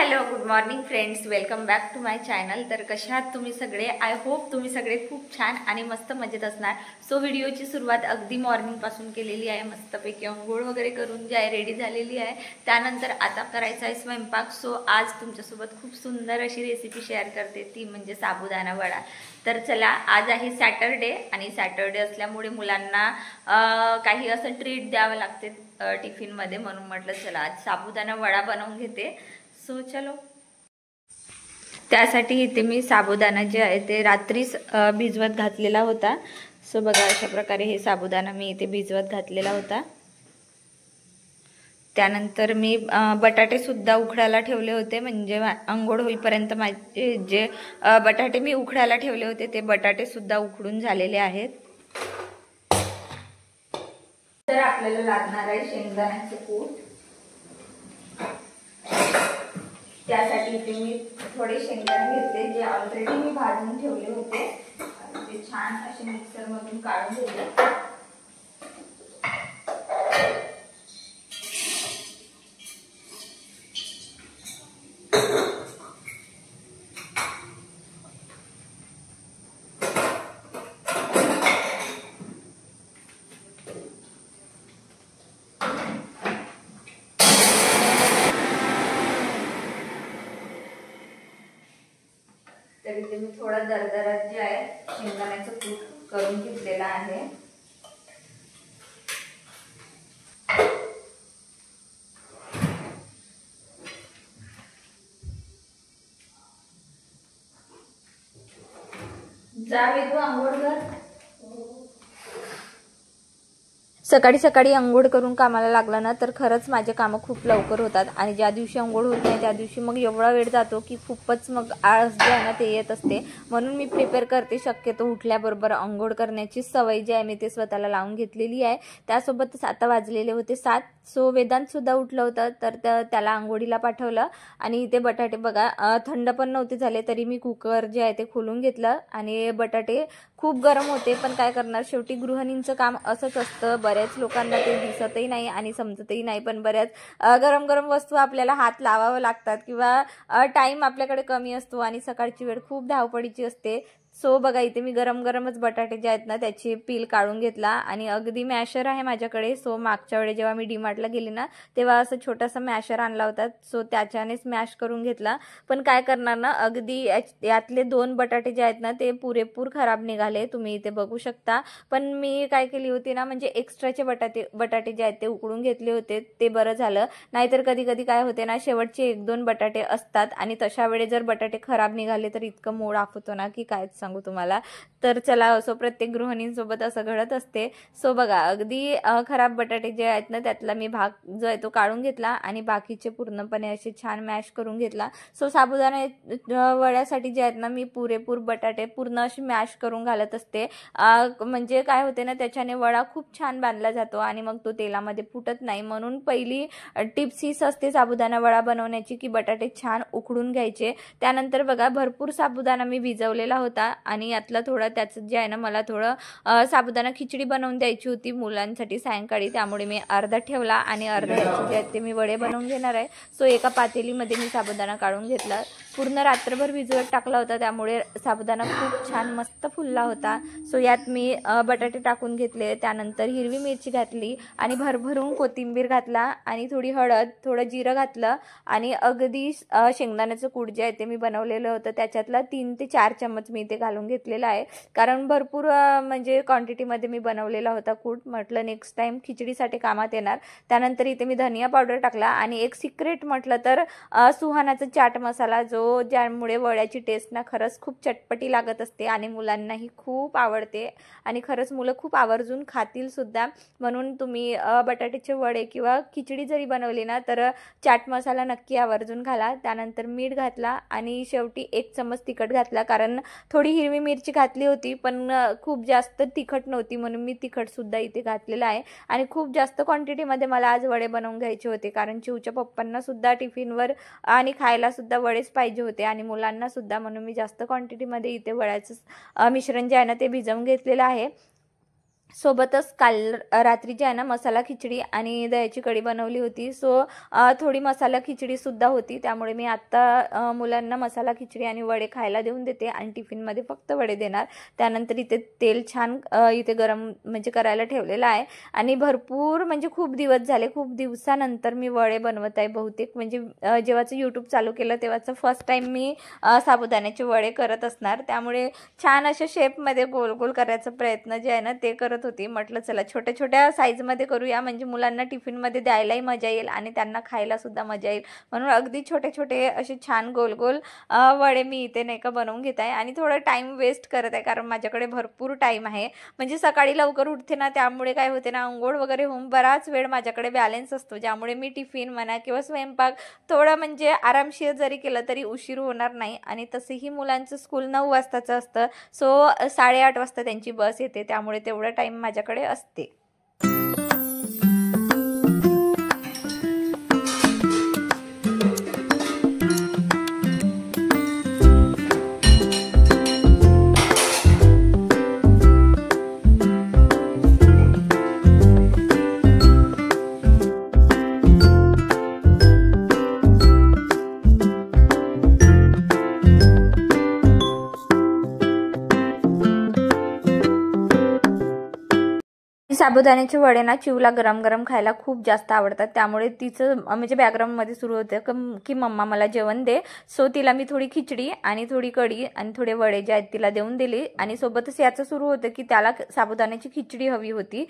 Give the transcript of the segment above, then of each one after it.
Hello good morning friends, welcome back to my channel. तर कशा आहात तुम्ही सगळे? आय होप तुम्ही सगळे खूप छान आणि मस्त मजेत असणार। सो व्हिडिओची सुरुवात अगदी मॉर्निंग पासून केलेली आहे। मस्तपैकी अंघोळ वगैरे करून जी आहे रेडी झालेली आहे। त्यानंतर आता करायचा आहे स्वयंपाक। सो आज तुमच्यासोबत खूप सुंदर अशी रेसिपी शेअर करते, ती म्हणजे साबुदाणा वडा। तर चला, आज आहे सॅटरडे आणि सॅटरडे असल्यामुळे मुलांना काही असं ट्रीट द्यावं लागते टिफिनमध्ये, म्हणून म्हटलं चला आज साबुदाणा वडा बनवून घेते। सो चलो, त्यासाठी इथे मी साबुदाणा जे आहे ते रात्रीच भिजवत घातलेला होता। सो बघा, अशा प्रकारे हे साबुदाणा मी इथे भिजवत घातलेला होता। त्यानंतर मी बटाटे सुद्धा उकडायला ठेवले होते, म्हणजे अंघोळ होईपर्यंत माझे जे बटाटे मी उकडायला ठेवले होते ते बटाटे सुद्धा उकडून झालेले आहेत। तर आपल्याला लागणार आहे शेंगदाण्याचे कूट। त्यासाठी इथे मी थोडे शेंगदाणे घेतले, जे ऑलरेडी मी भाजून ठेवले होते। ते छान असे मिक्सर मधून काढून घेतले। तर इथे मी थोडा दरदरात जे आहे शेंगदाण्याचं कूट करून घेतलेला आहे। जावे तू आंघोळ कर। सकाळी सकाळी अंघोळ करून कामाला लागला ना तर खरंच माझे कामं खूप लवकर होतात, आणि ज्या दिवशी अंघोळ होत नाही त्या दिवशी मग एवढा वेळ जातो की खूपच मग आळस जे आहे ना ते येत असते। म्हणून मी प्रिपेअर करते शक्यतो उठल्याबरोबर अंघोळ करण्याची सवय जी आहे मी ते स्वतःला लावून घेतलेली आहे। त्यासोबतच आता वाजलेले होते 7। सो वेदांत सुद्धा उठलं होतं, तर त्याला अंघोळीला पाठवलं। आणि इथे बटाटे बघा, थंड पण नव्हते झाले तरी मी कुकर जे आहे ते खोलून घेतलं, आणि बटाटे खूप गरम होते, पण काय करणार, शेवटी गृहिणींचं काम असंच असतं। बऱ्याच लोकांना ते दिसतही नाही आणि समजतही नाही, पण बऱ्याच गरम गरम वस्तू आपल्याला हात लावावं लागतात, किंवा टाइम आपल्याकडे कमी असतो आणि सकाळची वेळ खूप धावपळीची असते। सो बघा, इथे मी गरम गरमच बटाटे जे आहेत ना त्याची पील काढून घेतला, आणि अगदी मॅशर आहे माझ्याकडे। सो मागच्या वेळी जेव्हा मी डीमार्टला गेली ना तेव्हा असं छोटासा मॅशर आणला होता, सो त्याच्यानेच मॅश करून घेतला। पण काय करणार ना, अगदी यातले 2 बटाटे जे आहेत ना ते पुरेपूर खराब निघाले, तुम्ही इथे बघू शकता। पण मी काय केली होती ना, म्हणजे एक्स्ट्राचे बटाटे जे आहेत ते उकडून घेतले होते, ते बरं झालं। नाहीतर कधी कधी काय होते ना, शेवटचे 1-2 बटाटे असतात आणि तशा वेळी जर बटाटे खराब निघाले तर इतकं मूड ऑफ होतो ना की काय सांगू तुम्हाला। तर चला, असो प्रत्येक गृहिणींसोबत असं घडत असते। सो बघा, अगदी खराब बटाटे जे आहेत ना त्यातला मी भाग जो आहे तो काढून घेतला, आणि बाकीचे पूर्णपणे असे छान मॅश करून घेतला। सो साबुदाणा वड्यासाठी जे आहेत ना मी पुरेपूर बटाटे पूर्ण अशी मॅश करून घालत असते, म्हणजे काय होते ना, त्याच्याने वडा खूप छान बांधला जातो आणि मग तो तेलामध्ये फुटत नाही। म्हणून पहिली टिप्स हीच असते साबुदाणा वडा बनवण्याची, की बटाटे छान उकडून घ्यायचे। त्यानंतर बघा, भरपूर साबुदाणा मी भिजवलेला होता, आणि यातला थोडा त्याचं जे आहे ना मला थोडं साबुदाणा खिचडी बनवून द्यायची होती मुलांसाठी सायंकाळी, त्यामुळे मी अर्धा ठेवला आणि अर्धा याचे जे आहेत ते मी वडे बनवून घेणार आहे। सो एका पातेलीमध्ये मी साबुदाणा काढून घेतला। पूर्ण रात्रभर भिजवत टाकला होता, त्यामुळे साबुदाणा खूप छान मस्त फुलला होता। सो यात मी बटाटे टाकून घेतले, त्यानंतर हिरवी मिरची घातली, आणि भरभरून कोथिंबीर घातला, आणि थोडी हळद, थोडं जिरं घातलं, आणि अगदी शेंगदाण्याचं कूट जे आहे ते मी बनवलेलं होतं त्याच्यातला 3 ते 4 चम्मच मी इथे घालून घेतलेला आहे, कारण भरपूर म्हणजे क्वांटिटीमध्ये मी बनवलेला होता कूट। म्हटलं नेक्स्ट टाइम खिचडीसाठी कामात येणार। त्यानंतर इथे मी धनिया पावडर टाकला, आणि एक सिक्रेट म्हटलं तर सुहानाचा चाट मसाला, जो ज्यामुळे वड्याची टेस्ट ना खरंच खूप चटपटी लागत असते आणि मुलांनाही खूप आवडते, आणि खरंच मुलं खूप आवर्जून खातील सुद्धा। म्हणून तुम्ही बटाट्याचे वडे किंवा खिचडी जरी बनवली ना तर चाट मसाला नक्की आवर्जून घाला। त्यानंतर मीठ घातला, आणि शेवटी 1 चम्मच तिखट घातला, कारण थोडी हिरवी मिरची घातली होती पण खूप जास्त तिखट नव्हती, म्हणून मी तिखट सुद्धा इथे घातलेलं आहे। आणि खूप जास्त क्वांटिटीमध्ये मला आज वडे बनवून घ्यायचे होते, कारण चिवच्या पप्पांना सुद्धा टिफिनवर आणि खायला सुद्धा वडेच पाहिजे होते, आणि मुलांना सुद्धा, म्हणून मी जास्त क्वांटिटीमध्ये इथे वड्याचं मिश्रण जे आहे ना ते भिजवून घेतलेलं आहे। सोबतच काल रात्री जे आहे ना मसाला खिचडी आणि दह्याची कढी बनवली होती. सो थोडी मसाला खिचडीसुद्धा होती. त्यामुळे मी आत्ता मुलांना मसाला खिचडी आणि वडे खायला देऊन देते आणि टिफिनमध्ये फक्त वडे देणार. त्यानंतर इथे तेल छान इथे गरम म्हणजे करायला ठेवलेलं आहे आणि भरपूर म्हणजे खूप दिवस झाले, खूप दिवसानंतर मी वडे बनवत आहे. बहुतेक म्हणजे जेव्हाचं यूट्यूब चालू केलं तेव्हाचं फर्स्ट टाईम मी साबुदाण्याचे वडे करत असणार. त्यामुळे छान अशा शेपमध्ये गोल गोल करायचा प्रयत्न जे आहे ना ते करत होती. म्हटलं चला छोट्या छोट्या साईजमध्ये करूया, म्हणजे मुलांना टिफिनमध्ये द्यायलाही मजा येईल आणि त्यांना खायला सुद्धा मजा येईल. म्हणून अगदी छोटे छोटे असे छान गोल गोल वडे मी इथे नाही का बनवून घेत आहे आणि थोडं टाईम वेस्ट करत आहे, कारण माझ्याकडे भरपूर टाईम आहे. म्हणजे सकाळी लवकर उठते ना, त्यामुळे काय होते ना, अंघोळ वगैरे होऊन बराच वेळ माझ्याकडे बॅलन्स असतो, ज्यामुळे मी टिफिन म्हणा किंवा स्वयंपाक थोडं म्हणजे आरामशीर जरी केलं तरी उशीर होणार नाही. आणि तसेही मुलांचं स्कूल 9 वाजताचं असतं. सो 8:30 वाजता त्यांची बस येते, त्यामुळे तेवढा टाईम माझ्याकडे असते. साबुदाण्याचे वडे ना चिवला गरम गरम खायला खूप जास्त आवडतात. त्यामुळे तिचं म्हणजे बॅकग्राऊंडमध्ये सुरू होतं की मम्मा मला जेवण दे. सो तिला मी थोडी खिचडी आणि थोडी कढी आणि थोडे वडे जे आहेत तिला देऊन दिली. आणि सोबतच याचं सुरू होतं की त्याला साबुदाण्याची खिचडी हवी होती.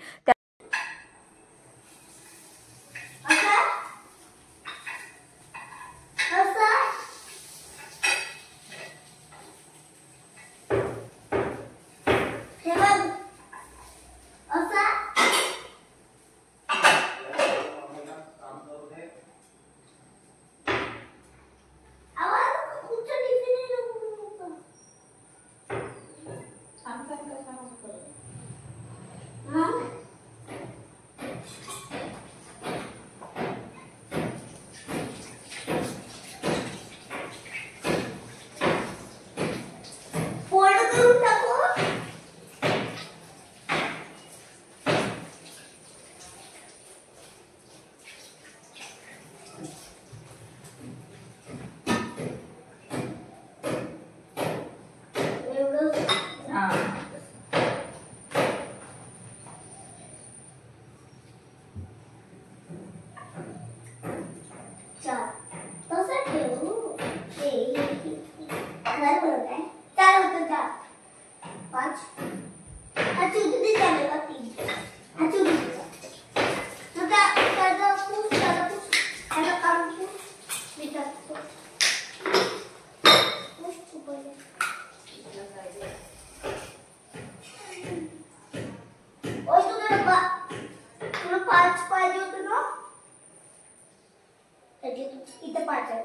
इथे 5 आहे.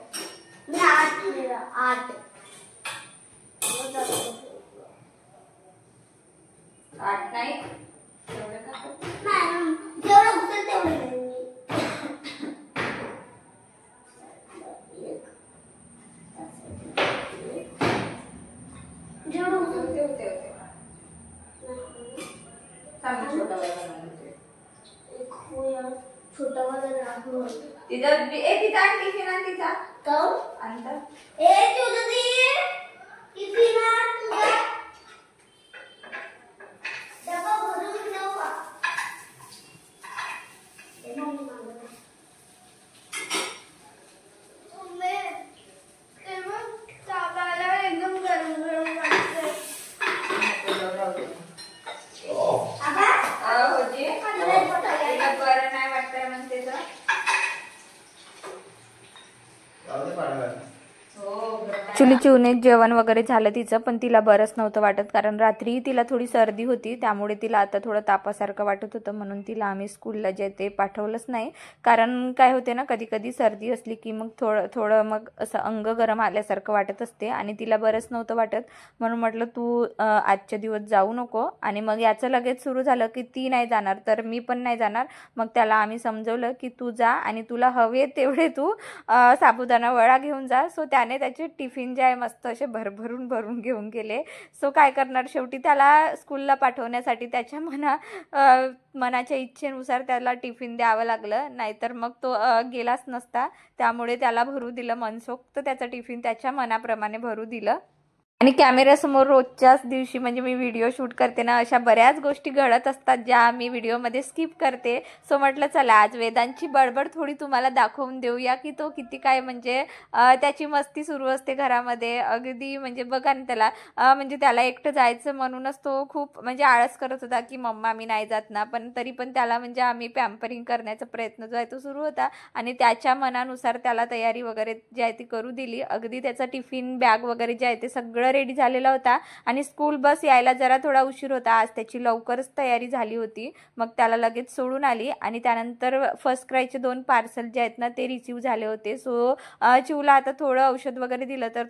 मी 8 नाही जेवढं उचल तेवढं जेवढं उचल ते छोटा वाला राखून तिचा टिफिन आण तिचा काऊ आणता तुझं टिफिन आण तुझा डबा भरून ठेव का ते मम्मी मागवते मम्मी तेव्हा चालायला एकदम गरम गरम वाटतंय बरं नाही वाटतंय म्हणते तर ॲक्च्युली चिवने जेवण वगैरे झालं तिचं, पण तिला बरंच नव्हतं वाटत, कारण रात्री तिला थोडी सर्दी होती. त्यामुळे तिला आता थोडं तापासारखं वाटत होतं, म्हणून तिला आम्ही स्कूलला जे ते पाठवलंच नाही. कारण काय होते ना, कधी कधी सर्दी असली की मग थोडं मग असं अंग गरम आल्यासारखं वाटत असते आणि तिला बरंच नव्हतं वाटत. म्हणून म्हटलं तू आजच्या दिवस जाऊ नको. आणि मग याचं लगेच सुरू झालं की ती नाही जाणार तर मी पण नाही जाणार. मग त्याला आम्ही समजवलं की तू जा आणि तुला हवे तेवढे तू साबुदाणा वडा घेऊन जा. सो त्याने त्याचे टिफिन टिफिन जे आहे मस्त असे भरून घेऊन गेले. सो काय करणार, शेवटी त्याला स्कूलला पाठवण्यासाठी त्याच्या मनाच्या इच्छेनुसार त्याला टिफिन द्यावं लागलं, नाहीतर मग तो गेलाच नसता. त्यामुळे त्याला भरू दिलं, मनसोक्त त्याचं टिफिन त्याच्या मनाप्रमाणे भरू दिलं. आणि कॅमेऱ्यासमोर रोजच्याच दिवशी म्हणजे मी व्हिडिओ शूट करते ना, अशा बऱ्याच गोष्टी घडत असतात ज्या मी व्हिडिओमध्ये स्किप करते. सो म्हटलं चला आज वेदांची बडबड थोडी तुम्हाला दाखवून देऊया की तो किती काय म्हणजे त्याची मस्ती सुरू असते घरामध्ये. अगदी म्हणजे बघा ना त्याला म्हणजे त्याला एकटं जायचं म्हणूनच तो खूप म्हणजे आळस करत होता की मम्मा मी नाही जात ना, पण तरी पण त्याला म्हणजे आम्ही पॅम्परिंग करण्याचा प्रयत्न जो आहे तो सुरू होता आणि त्याच्या मनानुसार त्याला तयारी वगैरे जी आहे ती करू दिली. अगदी त्याचा टिफिन बॅग वगैरे जे आहे ते सगळं रेडी झालेला होता आणि स्कूल बस यायला जरा थोडा उशीर होता. आज त्याची लवकरच तयारी झाली होती. मग त्याला लगेच सोडून आली आणि त्यानंतर फर्स्ट क्रायचे 2 पार्सल जे आहेत ना ते रिसीव झाले होते. सो चिवला आता थोडं औषध वगैरे दिलं तर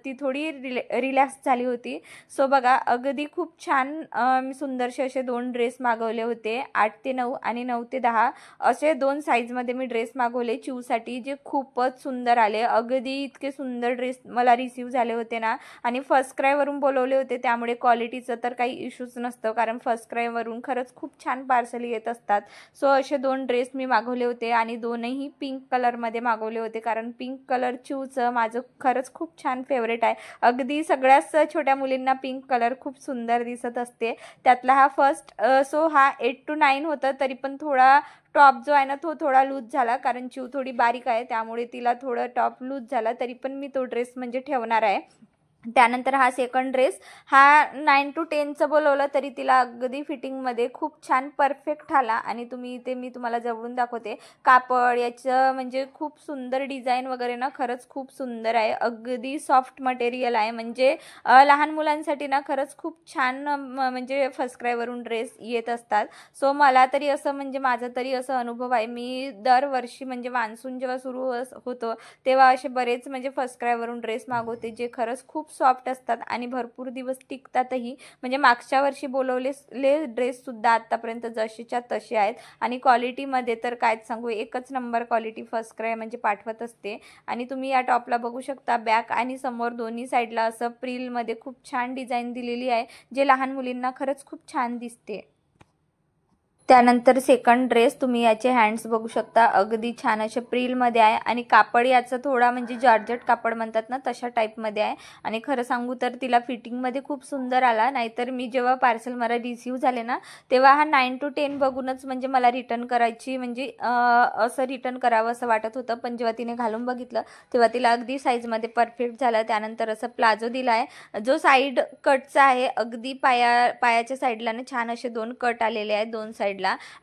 ती थोडी रिलॅक्स झाली होती. सो बघा अगदी खूप छान मी सुंदरसे असे 2 ड्रेस मागवले होते. 8 ते 9 आणि 9 ते 10 असे 2 साईजमध्ये मी ड्रेस मागवले चिवसाठी, जे खूपच सुंदर आले. अगदी इतके सुंदर ड्रेस मला रिसीव झाले होते ना. आणि फर्स्ट क्रायवरून बोलवले होते त्यामुळे क्वालिटीचं तर काही इश्यूज नसतं, कारण फर्स्ट क्रायवरून खरंच खूप छान पार्सल येत असतात. सो असे 2 ड्रेस मी मागवले होते आणि दोनही पिंक कलरमध्ये मागवले होते, कारण पिंक कलर चिवचं माझं खरंच खूप छान फेवरेट आहे. अगदी सगळ्याच छोट्या मुलींना पिंक कलर खूप सुंदर दिसत असते. त्यातला हा फर्स्ट सो हा 8 to 9 होतं, तरी पण थोडा टॉप जो आहे ना तो थोडा लूज झाला, कारण चिव थोडी बारीक आहे त्यामुळे तिला थोडं टॉप लूज झाला. तरी पण मी तो ड्रेस म्हणजे ठेवणार आहे. त्यानंतर हा सेकंड ड्रेस हा 9 to 10चं बोलवलं तरी तिला अगदी फिटिंगमध्ये खूप छान परफेक्ट आला. आणि इथे मी तुम्हाला जवळून दाखवते. कापड याचं म्हणजे खूप सुंदर डिझाईन वगैरे ना खरंच खूप सुंदर आहे. अगदी सॉफ्ट मटेरियल आहे, म्हणजे लहान मुलांसाठी ना खरंच खूप छान म्हणजे फर्स्ट क्रायवरून ड्रेस येत असतात. सो मला तरी असं म्हणजे माझा तरी असं अनुभव आहे, मी दरवर्षी म्हणजे मान्सून जेव्हा सुरू होतो तेव्हा असे बरेच म्हणजे फर्स्ट क्रायवरून ड्रेस मागवते जे खरंच खूप सॉफ्ट असतात आणि भरपूर दिवस टिकतातही. म्हणजे मागच्या वर्षी बोलवलेले ड्रेस सुद्धा आतापर्यंत जशीच्या तसे आहेत आणि क्वालिटीमध्ये तर कायच सांगू, एकच नंबर क्वालिटी फर्स्ट क्राय म्हणजे पाठवत असते. आणि तुम्ही या टॉपला बघू शकता, बॅक आणि समोर दोन्ही साईडला असं प्रिलमध्ये खूप छान डिझाईन दिलेली आहे, जे लहान मुलींना खरंच खूप छान दिसते. त्यानंतर सेकंड ड्रेस तुम्ही याचे हँड्स बघू शकता, अगदी छान असे प्रिलमध्ये आहे आणि कापड याचं थोडा म्हणजे जॉर्जेट कापड म्हणतात ना तशा टाईपमध्ये आहे. आणि खरं सांगू तर तिला फिटिंगमध्ये खूप सुंदर आला. नाहीतर मी जेव्हा पार्सल मला रिसीव झाले ना तेव्हा हा 9 to 10 बघूनच म्हणजे मला रिटर्न करायची म्हणजे असं रिटर्न करावं असं वाटत होतं, पण जेव्हा तिने घालून बघितलं तेव्हा तिला अगदी साईजमध्ये परफेक्ट झालं. त्यानंतर असं प्लाझो दिला आहे जो साईड कटचा आहे, अगदी पायाच्या साईडला ना छान असे 2 कट आलेले आहेत 2 साईडला.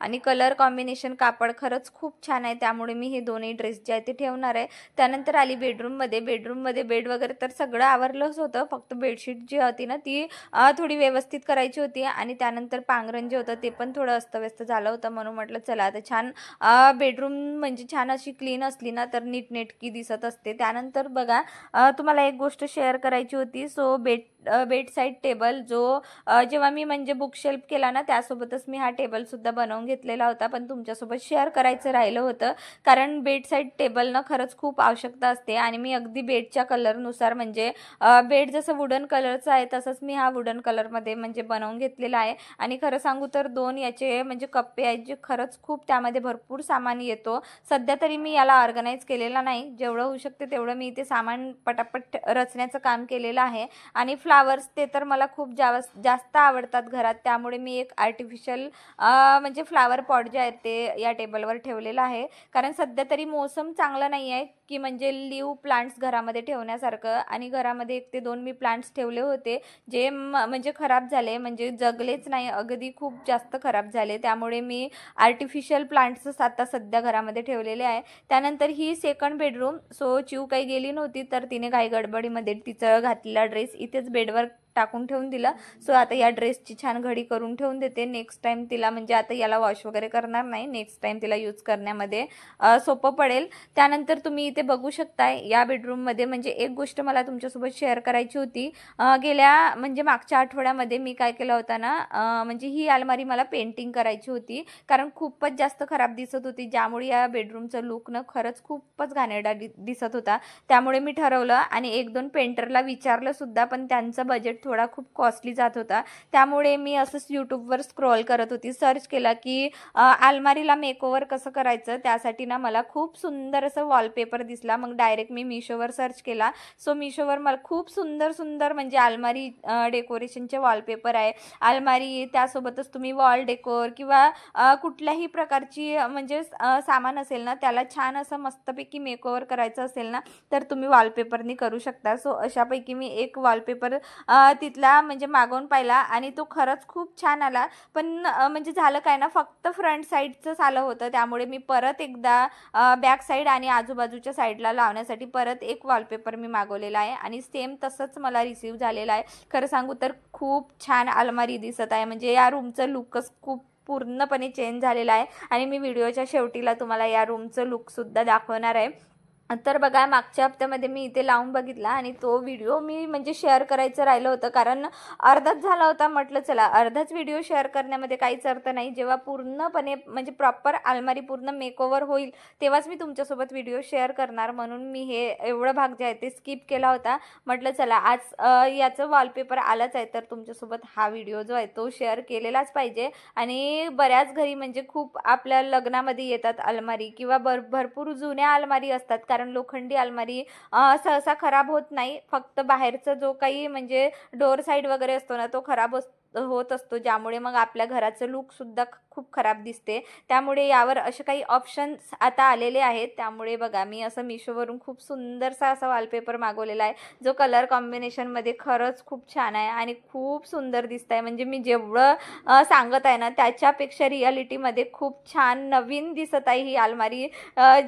आणि कलर कॉम्बिनेशन कापड खरंच खूप छान आहे, त्यामुळे मी हे दोन्ही ड्रेस जे आहे ते ठेवणार आहे. त्यानंतर आली बेडरूममध्ये बेड वगैरे तर सगळं आवरलंच होतं, फक्त बेडशीट जी होती ना ती थोडी व्यवस्थित करायची होती. आणि त्यानंतर पांघरण जे होतं ते पण थोडं अस्तव्यस्त झालं होतं, म्हणून म्हटलं चला आता छान बेडरूम म्हणजे छान अशी क्लीन असली ना तर नीटनेटकी दिसत असते. त्यानंतर बघा तुम्हाला एक गोष्ट शेअर करायची होती. सो बेड साईड टेबल जो जेव्हा मी म्हणजे बुकशेल्फ केला ना त्यासोबतच मी हा टेबल सुद्धा बनवून घेतलेला होता, पण तुमच्यासोबत शेअर करायचं राहिलं होतं, कारण बेड साईड टेबलनं खरंच खूप आवश्यकता असते. आणि मी अगदी बेडच्या कलरनुसार म्हणजे बेड जसं वुडन कलरचं आहे तसंच मी हा वुडन कलरमध्ये म्हणजे बनवून घेतलेला आहे. आणि खरं सांगू तर 2 याचे म्हणजे कप्पे आहेत जे खरंच खूप त्यामध्ये भरपूर सामान येतो. सध्या तरी मी याला ऑर्गनाईज केलेला नाही, जेवढं होऊ शकते तेवढं मी इथे सामान पटापट रचण्याचं काम केलेलं आहे. आणि फ्लावर्स ते तर मला खूप जास्त आवडतात घरात, त्यामुळे मी एक आर्टिफिशियल म्हणजे फ्लावर पॉट जे आहे ते या टेबलवर ठेवलेलं आहे. कारण सध्या तरी मोसम चांगला नाही आहे की म्हणजे लिव्ह प्लांट्स घरामध्ये ठेवण्यासारखं. आणि घरामध्ये 1 ते 2 मी प्लांट्स ठेवले होते जे म्हणजे खराब झाले, म्हणजे जगलेच नाही, अगदी खूप जास्त खराब झाले. त्यामुळे मी आर्टिफिशियल प्लांट्सच आता सध्या घरामध्ये ठेवलेले आहे. त्यानंतर ही सेकंड बेडरूम. सो चिव काही गेली नव्हती तर तिने काही गडबडीमध्ये तिचं घातलेला ड्रेस इथेच बेडवर टाकून ठेवून दिला. सो आता या ड्रेसची छान घडी करून ठेवून देते. नेक्स्ट टाइम तिला म्हणजे आता याला वॉश वगैरे करणार नाही, नेक्स्ट टाइम तिला यूज करण्यामध्ये सोपं पडेल. त्यानंतर तुम्ही इथे इथे बघू शकताय या बेडरूममध्ये म्हणजे एक गोष्ट मला तुमच्यासोबत शेअर करायची होती. गेल्या म्हणजे मागच्या आठवड्यामध्ये मी काय केलं होतं ना, म्हणजे ही अलमारी मला पेंटिंग करायची होती कारण खूपच जास्त खराब दिसत होती, ज्यामुळे या बेडरूमचं लुक ना खरंच खूपच घाणेरडा दिसत होता. त्यामुळे मी ठरवलं आणि 1-2 पेंटरला विचारलं सुद्धा, पण त्यांचं बजेट थोडा खूप कॉस्टली जात होता. त्यामुळे मी असंच यूट्यूबवर स्क्रॉल करत होती, सर्च केला की अलमारीला मेकओव्हर कसं करायचं. त्यासाठी ना मला खूप सुंदर असं वॉलपेपर दिसला. मग डायरेक्ट मी मिशोवर सर्च केला. सो मिशोवर मला खूप सुंदर सुंदर म्हणजे अलमारी डेकोरेशनचे वॉलपेपर आहे. अलमारी त्यासोबतच तुम्ही वॉल डेकोर किंवा कुठल्याही प्रकारची म्हणजे सामान असेल ना, त्याला छान असं मस्तपैकी मेकओव्हर करायचं असेल ना, तर तुम्ही वॉलपेपरनी करू शकता. सो अशापैकी मी एक वॉलपेपर तिथला म्हणजे मागवून पाहिला आणि तो खरंच खूप छान आला. पण म्हणजे झालं काय ना, फक्त फ्रंट साईडचंच आलं होतं. त्यामुळे मी परत एकदा बॅक साईड आणि आजूबाजूच्या साईडला लावण्यासाठी परत एक वॉलपेपर मी मागवलेला आहे आणि सेम तसंच मला रिसीव झालेला आहे. खरं सांगू तर खूप छान अलमारी दिसत आहे. म्हणजे या रूमचं लुकच खूप पूर्णपणे चेंज झालेला आहे आणि मी व्हिडिओच्या शेवटीला तुम्हाला या रूमचं लुकसुद्धा दाखवणार आहे. तर बघा, मागच्या हप्त्यामध्ये मी इथे लावून बघितला आणि तो व्हिडिओ मी म्हणजे शेअर करायचं राहिलं होतं कारण अर्धाच झाला होता. म्हटलं चला अर्धाच व्हिडिओ शेअर करण्यामध्ये काहीच अर्थ नाही. जेव्हा पूर्णपणे म्हणजे प्रॉपर अलमारी पूर्ण मेकओव्हर होईल तेव्हाच मी तुमच्यासोबत व्हिडिओ शेअर करणार, म्हणून मी हे एवढं भाग जे आहे ते स्किप केला होता. म्हटलं चला आज याचं वॉलपेपर आलाच आहे तर तुमच्यासोबत हा व्हिडिओ जो आहे तो शेअर केलेलाच पाहिजे. आणि बऱ्याच घरी म्हणजे खूप आपल्या लग्नामध्ये येतात अलमारी किंवा भरपूर जुन्या अलमारी असतात कारण लोखंडी अलमारी सहसा खराब होत नाही. फक्त बाहेरचा जो काही म्हणजे डोर साईड वगैरे असतो ना, तो खराब होत असतो, ज्यामुळे मग आपल्या घराचं लुक सुद्धा खूप खराब दिसते. त्यामुळे यावर असे काही ऑप्शन्स आता आलेले आहेत. त्यामुळे बघा, मी असं मिशोवरून खूप सुंदरसा असा वॉलपेपर मागवलेला आहे जो कलर कॉम्बिनेशनमध्ये खरंच खूप छान आहे आणि खूप सुंदर दिसत आहे. म्हणजे मी जेवढं सांगत आहे ना त्याच्यापेक्षा रियालिटीमध्ये खूप छान नवीन दिसत आहे ही अलमारी,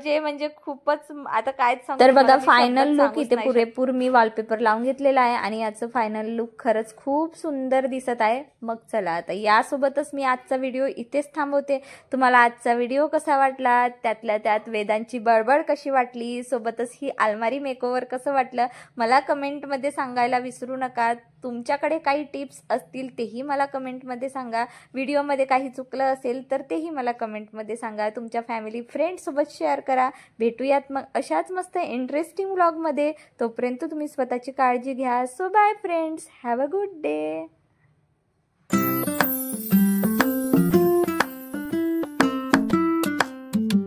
जे म्हणजे खूपच आता काय सांगू. तर बघा, फायनल लुक इथे पुरेपूर मी वॉलपेपर लावून घेतलेला आहे आणि याचं फायनल लुक खरंच खूप सुंदर दिसत आहे. मग चला आता यासोबतच मी आजचा व्हिडिओ इथेच थांबवते. तुम्हाला आजचा व्हिडिओ कसा वाटला, त्यातल्या त्यात वेदांची बडबड कशी वाटली, सोबतच ही अलमारी मेकओव्हर कसं वाटलं, मला कमेंटमध्ये सांगायला विसरू नका. तुमच्याकडे काही टिप्स असतील तेही मला कमेंटमध्ये सांगा. व्हिडिओमध्ये काही चुकलं असेल तर तेही मला कमेंटमध्ये सांगा. तुमच्या फॅमिली फ्रेंड्ससोबत शेअर करा. भेटूयात मग अशाच मस्त इंटरेस्टिंग व्लॉगमध्ये. तोपर्यंत तुम्ही स्वतःची काळजी घ्या. So bye friends, have a good day.